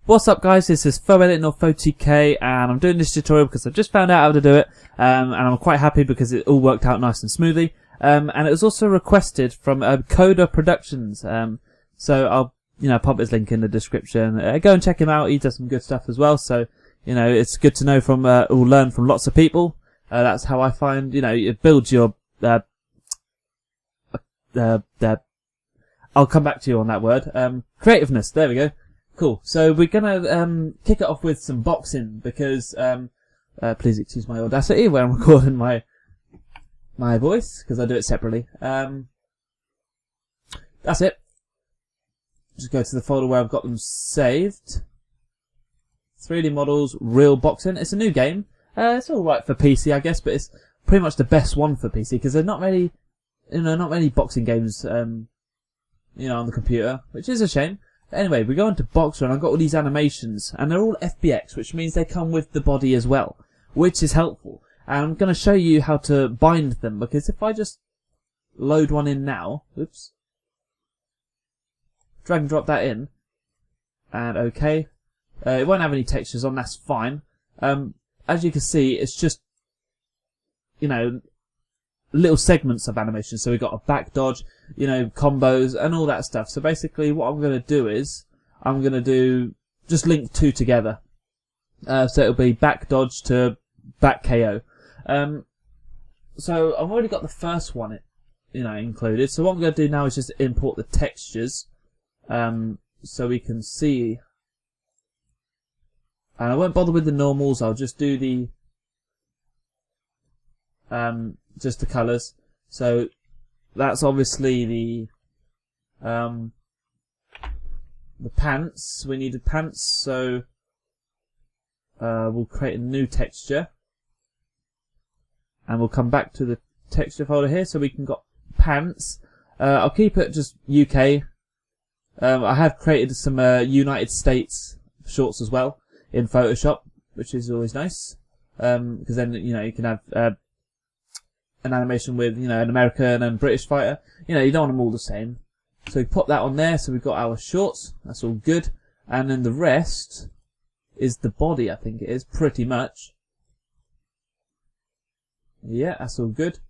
What's up guys, this is FoEdit0FoTK and I'm doing this tutorial because I've just found out how to do it and I'm quite happy because it all worked out nice and smoothly and it was also requested from Coda Productions, so I'll pop his link in the description. Go and check him out, he does some good stuff as well, so it's good to know from or learn from lots of people. That's how I find, it builds your I'll come back to you on that word. Creativeness, there we go. Cool. So we're gonna kick it off with some boxing because please excuse my audacity where I'm recording my voice because I do it separately. That's it. Just go to the folder where I've got them saved. 3D models, real boxing. It's a new game. It's all right for PC, I guess, but it's pretty much the best one for PC because there's not many, not many boxing games, on the computer, which is a shame. Anyway, we go into Boxer and I've got all these animations and they're all FBX, which means they come with the body as well, which is helpful. And I'm going to show you how to bind them because if I just load one in now, oops, drag and drop that in, and okay, it won't have any textures on, that's fine. As you can see, it's just, little segments of animation. So we've got a back dodge, combos and all that stuff. So basically what I'm going to do is I'm going to just link two together. So it'll be back dodge to back KO. So I've already got the first one, included. So what I'm going to do now is just import the textures, so we can see. And I won't bother with the normals. I'll just do the, just the colours. So that's obviously the pants. We needed pants, so we'll create a new texture, and we'll come back to the texture folder here. So we can got pants. I'll keep it just UK. I have created some United States shorts as well in Photoshop, which is always nice because then you can have an animation with, an American and British fighter. You don't want them all the same. So we pop that on there, so we've got our shorts, that's all good. And then the rest is the body, I think it is, pretty much. Yeah, that's all good.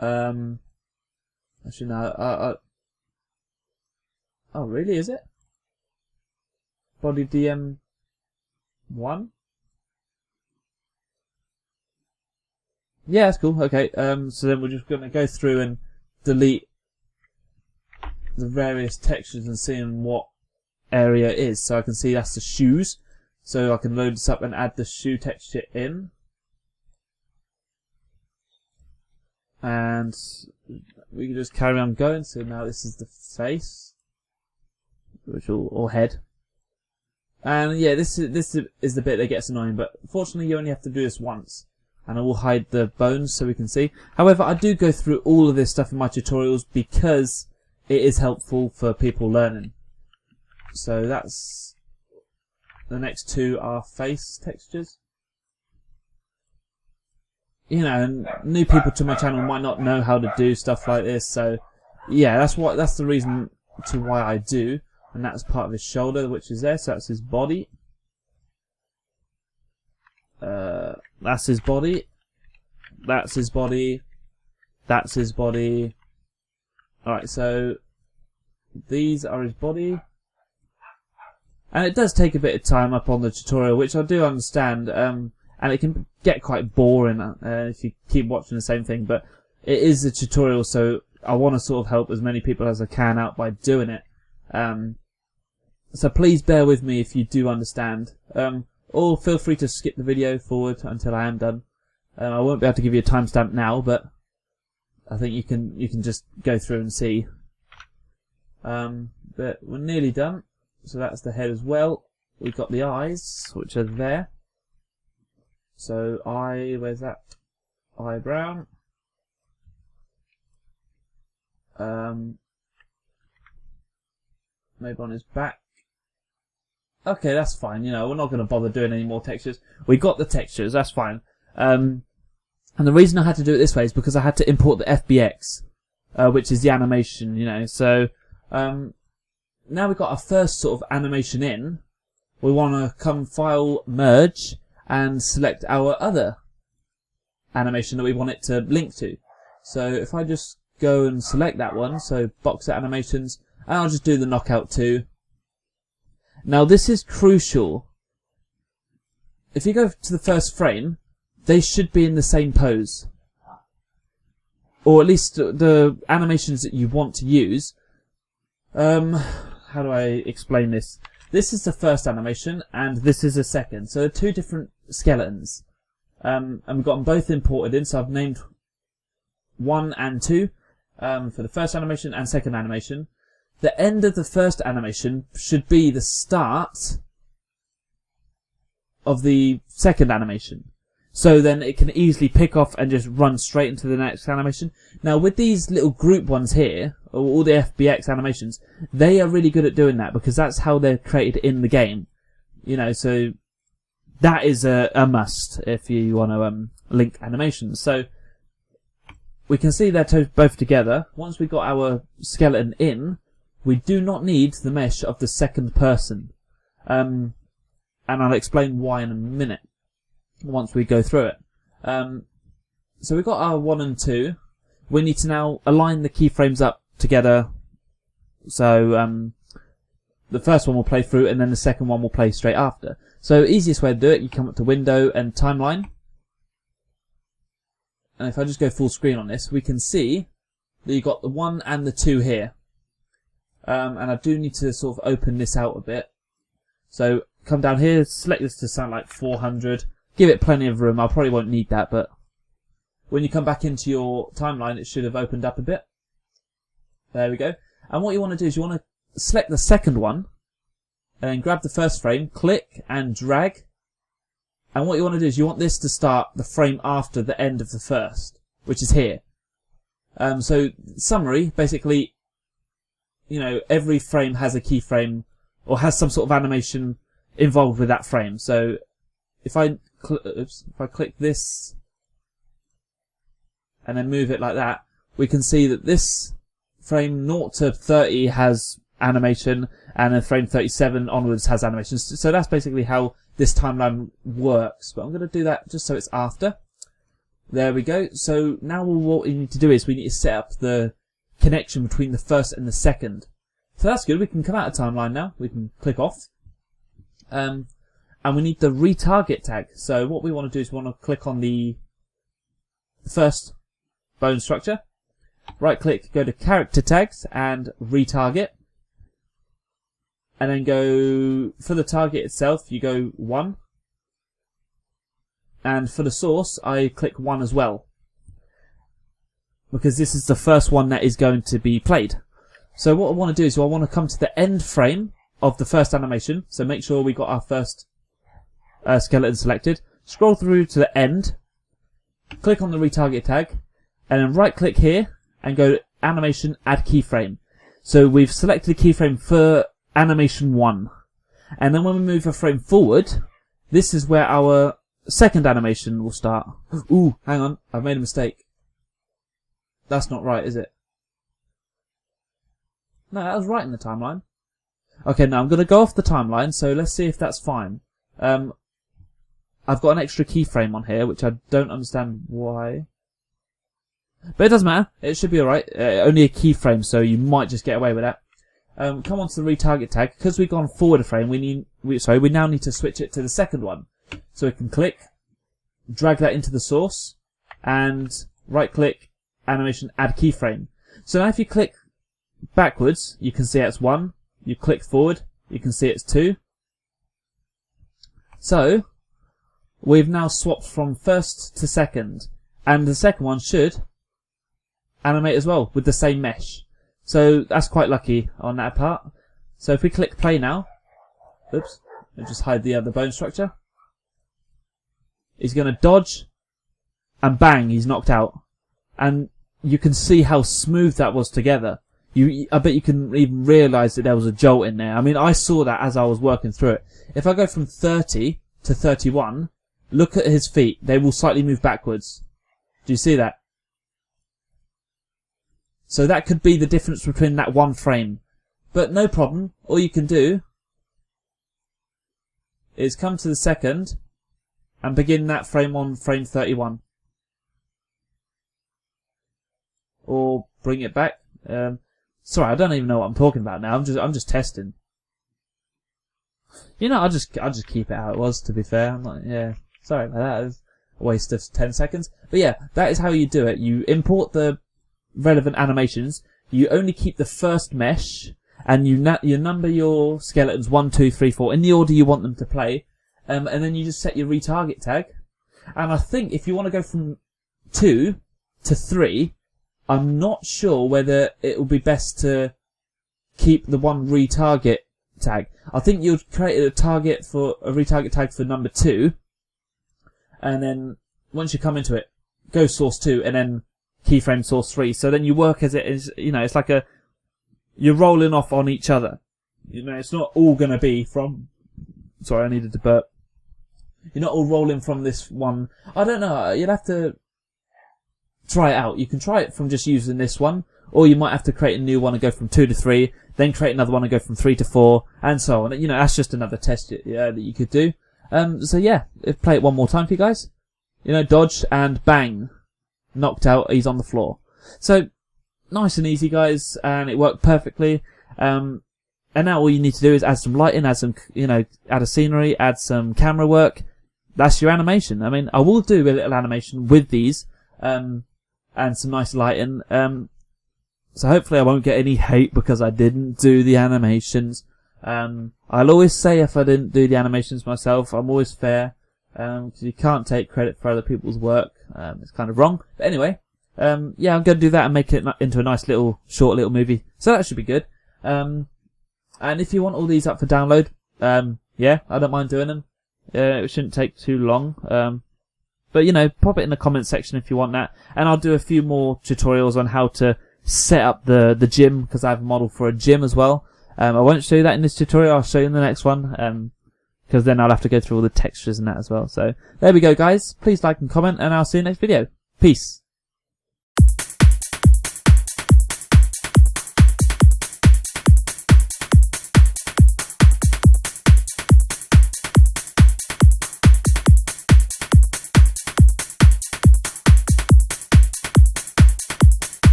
Actually no, oh really, is it? Body DM1? Yeah, that's cool. Okay, so then we're just going to go through and delete the various textures and see what area it is. So I can see that's the shoes. So I can load this up and add the shoe texture in. And we can just carry on going. So now this is the face, which or head. And yeah, this is the bit that gets annoying. But fortunately, you only have to do this once. And I will hide the bones so we can see. However, I do go through all of this stuff in my tutorials because it is helpful for people learning. So that's the next two are face textures. And new people to my channel might not know how to do stuff like this. So yeah, that's the reason to why I do. And that's part of his shoulder, which is there. So that's his body. That's his body. That's his body. That's his body. Alright, so these are his body. And it does take a bit of time up on the tutorial, which I do understand. And it can get quite boring if you keep watching the same thing. But it is a tutorial, so I want to sort of help as many people as I can out by doing it. So please bear with me if you do understand. Or feel free to skip the video forward until I am done. I won't be able to give you a timestamp now, but I think you can just go through and see. But we're nearly done. So that's the head as well. We've got the eyes, which are there. So where's that? Eyebrow. Maybe on his back. Okay, that's fine. We're not going to bother doing any more textures. We got the textures, that's fine. And the reason I had to do it this way is because I had to import the FBX, which is the animation, So now we've got our first sort of animation in, we want to come File, Merge, and select our other animation that we want it to link to. So if I just go and select that one, so box set animations, and I'll just do the knockout 2. Now this is crucial. If you go to the first frame, they should be in the same pose. Or at least the animations that you want to use. How do I explain this? This is the first animation, and this is the second. So they're two different skeletons. And we've got them both imported in, so I've named 1 and 2 for the first animation and second animation. The end of the first animation should be the start of the second animation. So then it can easily pick off and just run straight into the next animation. Now with these little group ones here, or all the FBX animations, they are really good at doing that because that's how they're created in the game. You know, so that is a must if you want to link animations. So we can see they're both together. Once we've got our skeleton in, we do not need the mesh of the second person. And I'll explain why in a minute, once we go through it. So we've got our 1 and 2. We need to now align the keyframes up together. So the first one will play through, and then the second one will play straight after. So easiest way to do it, you come up to Window and Timeline. And if I just go full screen on this, we can see that you've got the 1 and the 2 here. And I do need to sort of open this out a bit. So come down here, select this to sound like 400. Give it plenty of room. I probably won't need that, but when you come back into your timeline, it should have opened up a bit. There we go. And what you want to do is you want to select the second one, and then grab the first frame, click and drag. And what you want to do is you want this to start the frame after the end of the first, which is here. So summary, basically, you know, every frame has a keyframe or has some sort of animation involved with that frame. So if I click this and then move it like that, we can see that this frame 0 to 30 has animation, and then frame 37 onwards has animations. So that's basically how this timeline works. But I'm going to do that just so it's after. There we go. So now what we need to do is we need to set up the connection between the first and the second. So that's good. We can come out of timeline now. We can click off. And we need the retarget tag. So what we want to do is we want to click on the first bone structure. Right click, go to character tags and retarget. And then go, for the target itself, you go 1. And for the source, I click 1 as well. Because this is the first one that is going to be played. So what I want to do is I want to come to the end frame of the first animation. So make sure we got our first skeleton selected. Scroll through to the end. Click on the retarget tag. And then right click here and go to animation, add keyframe. So we've selected the keyframe for animation 1. And then when we move a frame forward, this is where our second animation will start. Ooh, hang on, I've made a mistake. That's not right, is it? No, that was right in the timeline. Okay, now I'm going to go off the timeline, so let's see if that's fine. I've got an extra keyframe on here, which I don't understand why. But it doesn't matter, it should be alright. Only a keyframe, so you might just get away with that. Come on to the retarget tag. Because we've gone forward a frame, we now need to switch it to the second one. So we can click, drag that into the source, and right click, animation, add keyframe. So now if you click backwards, you can see it's 1. You click forward, you can see it's 2. So we've now swapped from first to second, and the second one should animate as well with the same mesh. So that's quite lucky on that part. So if we click play now, oops, I'll just hide the other bone structure. He's going to dodge, and bang, he's knocked out. And you can see how smooth that was together. I bet you can even realise that there was a jolt in there. I mean, I saw that as I was working through it. If I go from 30 to 31, look at his feet. They will slightly move backwards. Do you see that? So that could be the difference between that one frame. But no problem. All you can do is come to the second and begin that frame on frame 31. Or bring it back. Sorry, I don't even know what I'm talking about now. I'm just testing. You know, I'll just keep it how it was, to be fair. I'm not, yeah. Sorry about that. It was a waste of 10 seconds. But yeah, that is how you do it. You import the relevant animations. You only keep the first mesh, and you number your skeletons 1, 2, 3, 4 in the order you want them to play, and then you just set your retarget tag. And I think if you want to go from 2 to 3, I'm not sure whether it will be best to keep the one retarget tag. I think you'd create a retarget tag for number 2, and then once you come into it, go source 2, and then keyframe source 3. So then you work as it is, you know, it's like you're rolling off on each other. You know, it's not all going to be from, sorry, I needed to burp. You're not all rolling from this one. I don't know, you'll have to try it out. You can try it from just using this one, or you might have to create a new one and go from 2 to 3, then create another one and go from 3 to 4, and so on. You know, that's just another test that you could do. So yeah, play it one more time for you guys. You know, dodge and bang. Knocked out, he's on the floor. So, nice and easy, guys, and it worked perfectly. And now all you need to do is add some lighting, add some, add a scenery, add some camera work. That's your animation. I mean, I will do a little animation with these, and some nice lighting. So hopefully I won't get any hate because I didn't do the animations. I'll always say if I didn't do the animations myself, I'm always fair. Because you can't take credit for other people's work. It's kind of wrong. But anyway, yeah, I'm going to do that and make it into a nice short little movie. So that should be good. And if you want all these up for download, yeah, I don't mind doing them. It shouldn't take too long. But pop it in the comments section if you want that. And I'll do a few more tutorials on how to set up the gym, because I have a model for a gym as well. I won't show you that in this tutorial. I'll show you in the next one. Because then I'll have to go through all the textures and that as well. So, there we go, guys. Please like and comment, and I'll see you next video. Peace.